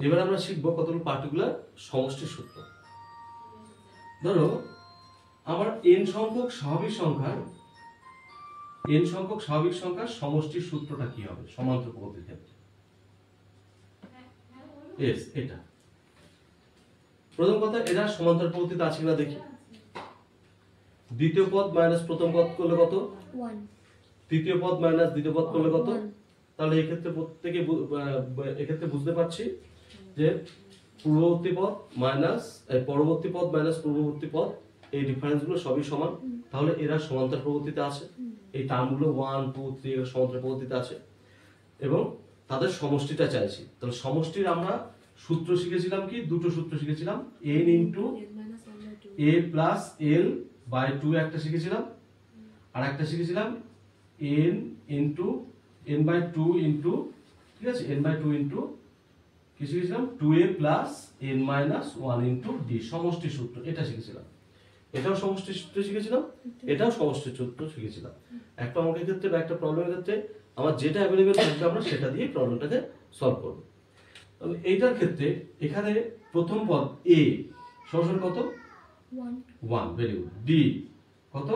এবার আমরা শিখবো কতগুলো পার্টিকুলার সমষ্টির সূত্র। ধরো আমার n সংখ্যক স্বাভাবিক সংখ্যার সমষ্টির সূত্রটা কি হবে সমান্তর পদ্ধতির ক্ষেত্রে? এস এটা প্রথম কথা, এটা সমান্তর পদ্ধতিতে আছে কিনা দেখি। দ্বিতীয় পদ মাইনাস প্রথম পদ করলে কত? 1। তৃতীয় পদ মাইনাস দ্বিতীয় পদ করলে কত? তাহলে এই ক্ষেত্রে প্রত্যেকে এক্ষেত্রে বুঝতে পারছি যে পূর্ববর্তী পদ মাইনাস পরবর্তী পদ মাইনাস পূর্ববর্তী পদ, এই ডিফারেন্স গুলো সবই সমান। তাহলে এরা সমান্তর পদ্ধতিতে আছে। এই টার্মগুলো 1 2 3 এর সমান্তর পদ্ধতিতে আছে এবং তাদের সমষ্টিটা চাইছি। তাহলে সমষ্টির আমরা সূত্র শিখেছিলাম কি? দুটো সূত্র শিখেছিলাম, n into a plus l by 2 একটা শিখেছিলাম, আর একটা শিখেছিলাম n into n by 2 into, ঠিক আছে, n বাই 2 ইনটু কি শিখেছিলাম? 2a plus n minus 1 into d, সমষ্টি সূত্র এটা শিখেছিলাম। এটাও সমষ্টি সূত্র শিখেছিলাম, এটাও সমষ্টি সূত্র শিখেছিলাম। একটা অঙ্কের ক্ষেত্রে বা একটা প্রবলেমের ক্ষেত্রে আমার যেটা অ্যাভেলেবেল থাকবে আমরা সেটা দিয়ে প্রবলেমটাকে সলভ করব। তাহলে এইটার ক্ষেত্রে এখানে প্রথম পদ a সমান কত? 1। Very good. d কত?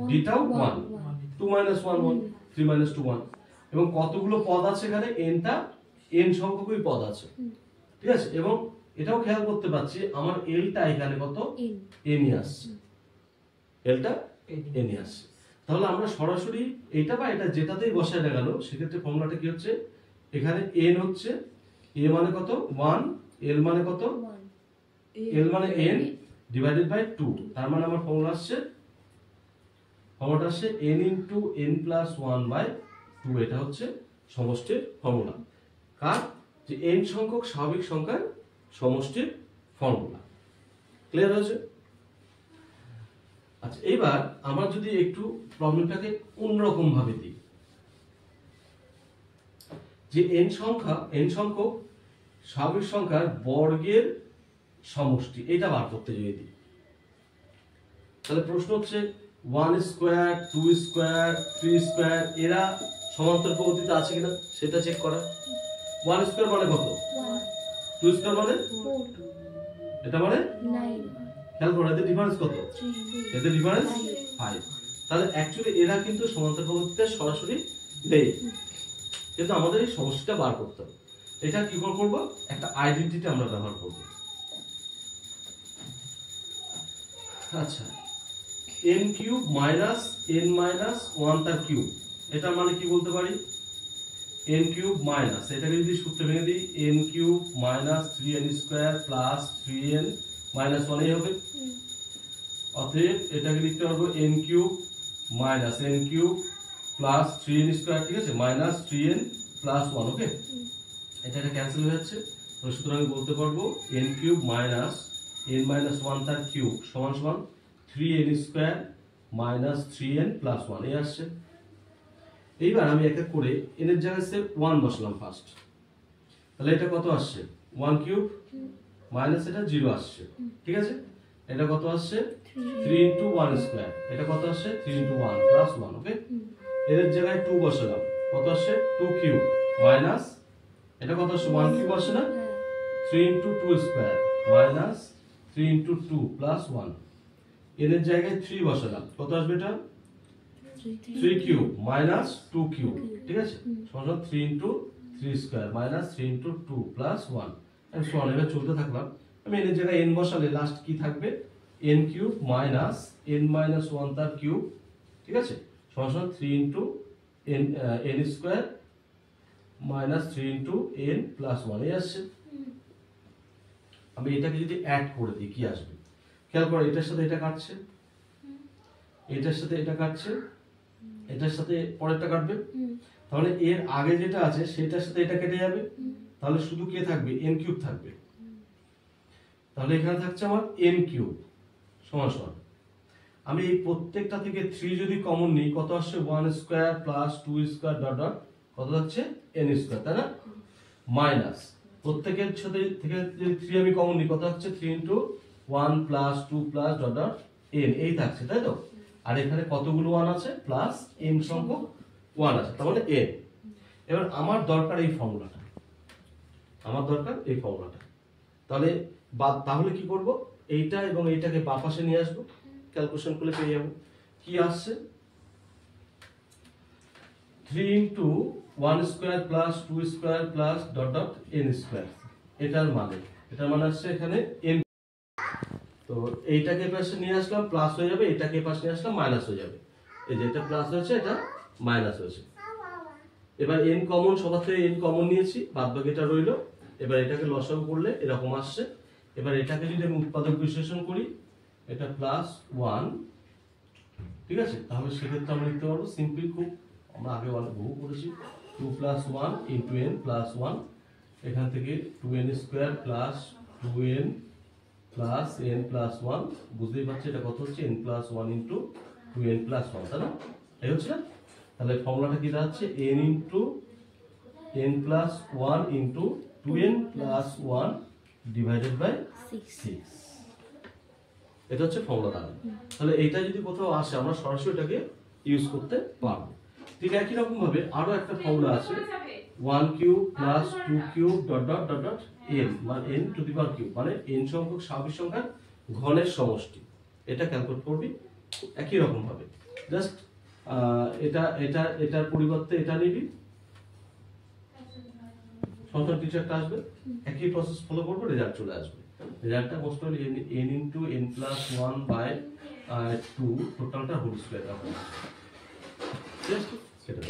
d টাও 1। 2 মাইনাস 1 1, 3 মাইনাস 2 1। এবং কতগুলো পদ আছে এখানে? n সংখ্যকই পদ আছে, ঠিক আছে। এবং এটাও খেয়াল করতে পাচ্ছি আমার l টা এখানে কত? n ই আসছে, l টা n ই আসছে। তাহলে আমরা সরাসরি এটা বা এটা যেটাতেই বসায় না গেল সেক্ষেত্রে ফর্মুলাটা কি হচ্ছে? এখানে n হচ্ছে a মানে কত? 1, l মানে কত? l মানে n ডিভাইডেড বাই 2। তার মানে আমার ফর্মুলাটা আসছে n into n plus 1 by 2। এটা হচ্ছে সমষ্টির ফর্মুলা। কার? যে n সংখ্যক স্বাভাবিক সংখ্যার সমষ্টির ফর্মুলা। ক্লিয়ার হয়েছে? আচ্ছা, এবার আমরা যদি একটু প্রবলেমটাকে অন্যরকম ভাবে দিই, যে n সংখ্যক স্বাভাবিক সংখ্যার বর্গের সমষ্টি এটা বার করতে যদি দিই, তাহলে প্রশ্ন হচ্ছে 1 স্কয়ার 2 স্কয়ার 3 স্কয়ার এরা সমান্তর পদ্ধতিতে আছে কিনা সেটা চেক করা। 1 স্কয়ার মানে কত? 2 স্কয়ার মানে 4, এটা মানে 9, খেয়াল করো এদের ডিফারেন্স কত? 3, এদের ডিফারেন্স 5। তাহলে অ্যাকচুয়ালি এরা কিন্তু সমান্তর পদ্ধতিতে সরাসরি নেই, কিন্তু আমাদের এই সমষ্টিটা বার করতে হবে। এটা কি করে করব? একটা আইডেন্টিটি আমরা ব্যবহার করব। আচ্ছা, n cube minus n minus 1 তার কিউব, এটা মানে কি বলতে পারি? n কিউব মাইনাস, এটাকে যদি সূত্রে ভেঙে দিই, n cube minus 3n square plus 3n minus 1 এই হবে। অতএব এটাকে লিখতে পারবো n cube minus n cube plus 3n square, ঠিক আছে, মাইনাস 3n প্লাস 1। ওকে, এটা ক্যান্সেল হয়ে যাচ্ছে। তো সুতরাং আমি বলতে পারবো n cube minus n minus 1 তার কিউব সমান সমান 3n square minus 3n plus 1 এই আসছে। এইবার আমি এক এক করে n এর জায়গায় 1 বসালাম ফার্স্ট। তাহলে এটা কত আসছে? 1 কিউব মাইনাস এটা 0 আসছে, ঠিক আছে। এটা কত আসছে? 3 ইনটু 1 স্কয়ার। এটা কত আসছে? 3 ইনটু 1 প্লাস 1। ওকে, এর জায়গায় 2 বসালাম, কত আসছে? 2 কিউব মাইনাস এটা কত আসছে? 1 কিউব আসছে না? 3 into 2 square minus 3 into 2 plus 1। এর জায়গায় 3 বসালাম, কত আসবে? এটা 3 কিউব মাইনাস 2 কিউব, ঠিক আছে, সমান 3 into 3 square minus 3 into 2 plus 1 and so on. এবার চলতে থাকলাম। আমি এর জায়গায় n বসালে লাস্ট কি থাকবে? n cube minus n minus 1 তার কিউব, ঠিক আছে, সমান 3 into n square minus 3 into n plus 1 এই আসছে। আমি এটাকে যদি অ্যাড করে দিই কি আসবে? খেয়াল করো, এটার সাথে এটা কাটছে, এটার সাথে এটা কাটছে, এটার সাথে পরেরটা কাটবে। তাহলে এর আগে যেটা আছে সেটার সাথে এটা কেটে যাবে, তাহলে শুধু কে থাকবে? n কিউব থাকবে। তাহলে এখানে থাকছে আমার n কিউব সমান সমান, আমি এই প্রত্যেকটা থেকে 3 যদি কমন নিই কত আসছে? 1 square plus 2 square dot dot কত হচ্ছে? n স্কয়ার, তাই না? মাইনাস প্রত্যেকের সাথে থেকে যদি 3 আমি কমন নিই কত হচ্ছে? 3 into 1 plus 2 plus dot dot n এই থাকছে, তাই তো। আর এখানে কতগুলো 1 আছে? প্লাস n সংখ্যক 1 আছে, তার মানে n। এবার আমার দরকার এই ফর্মুলাটা, আমার দরকার এই ফর্মুলাটা। তাহলে কি করব, এইটা এবং এইটাকে বাঁ পাশে নিয়ে আসবো, ক্যালকুলেশন করলে পেয়ে যাবো কি আসছে। 3 into 1 square plus 2 square plus dot dot n square, এটার মানে আসছে এখানে n। তো এইটাকে পাশে নিয়ে আসলাম প্লাস হয়ে যাবে, এটাকে পাশে নিয়ে আসলাম মাইনাস হয়ে যাবে। এই যে এটা প্লাস হয়েছে, এটা মাইনাস হয়েছে। এবার n কমন, সবার থেকে n কমন নিয়েছি, বাদ বাকিটা রইলো। এবার এটাকে লসাগু করলে এরকম আসছে। এবার এটাকে যদি আমি উৎপাদক বিশ্লেষণ করি, এটা প্লাস 1, ঠিক আছে, তাহলে সেক্ষেত্রে আমরা লিখতে পারবো সিম্পলি, খুব আমরা আগে অনেক বহু করেছি, 2 + 1 × n + 1, এখান থেকে 2n² plus 2n plus n + 1, বুঝতেই পারছি এটা কত হচ্ছে, n + 1 × 2n + 1, তাই না? এই হচ্ছে না? তাহলে ফর্মুলাটা কি দাঁড়াচ্ছে, n × n + 1 × 2n + 1 divided by 6। এটা হচ্ছে ফর্মুলা দাঁড়াবে। তাহলে এইটা যদি কোথাও আসে আমরা সরাসরি এটাকে ইউজ করতে পারবো। ঠিক একই রকম ভাবে আরো একটা ফর্মুলা আছে, 1³ + 2³ dot dot dot dot n, মানে n to the power cube, মানে n সংখ্যক স্বাভাবিক সংখ্যার ঘনের সমষ্টি। এটা ক্যালকুলেট করবি একই রকম ভাবে, জাস্ট এটার পরিবর্তে এটা নিবি, সংখ্যা কিছু একটা আসবে, একই প্রসেস ফলো করবো, রেজাল্ট চলে আসবে। রেজাল্টটা মোস্ট হল n × n + 1/2 টোটালটা হোল স্কয়ার হবে, জাস্ট সেটা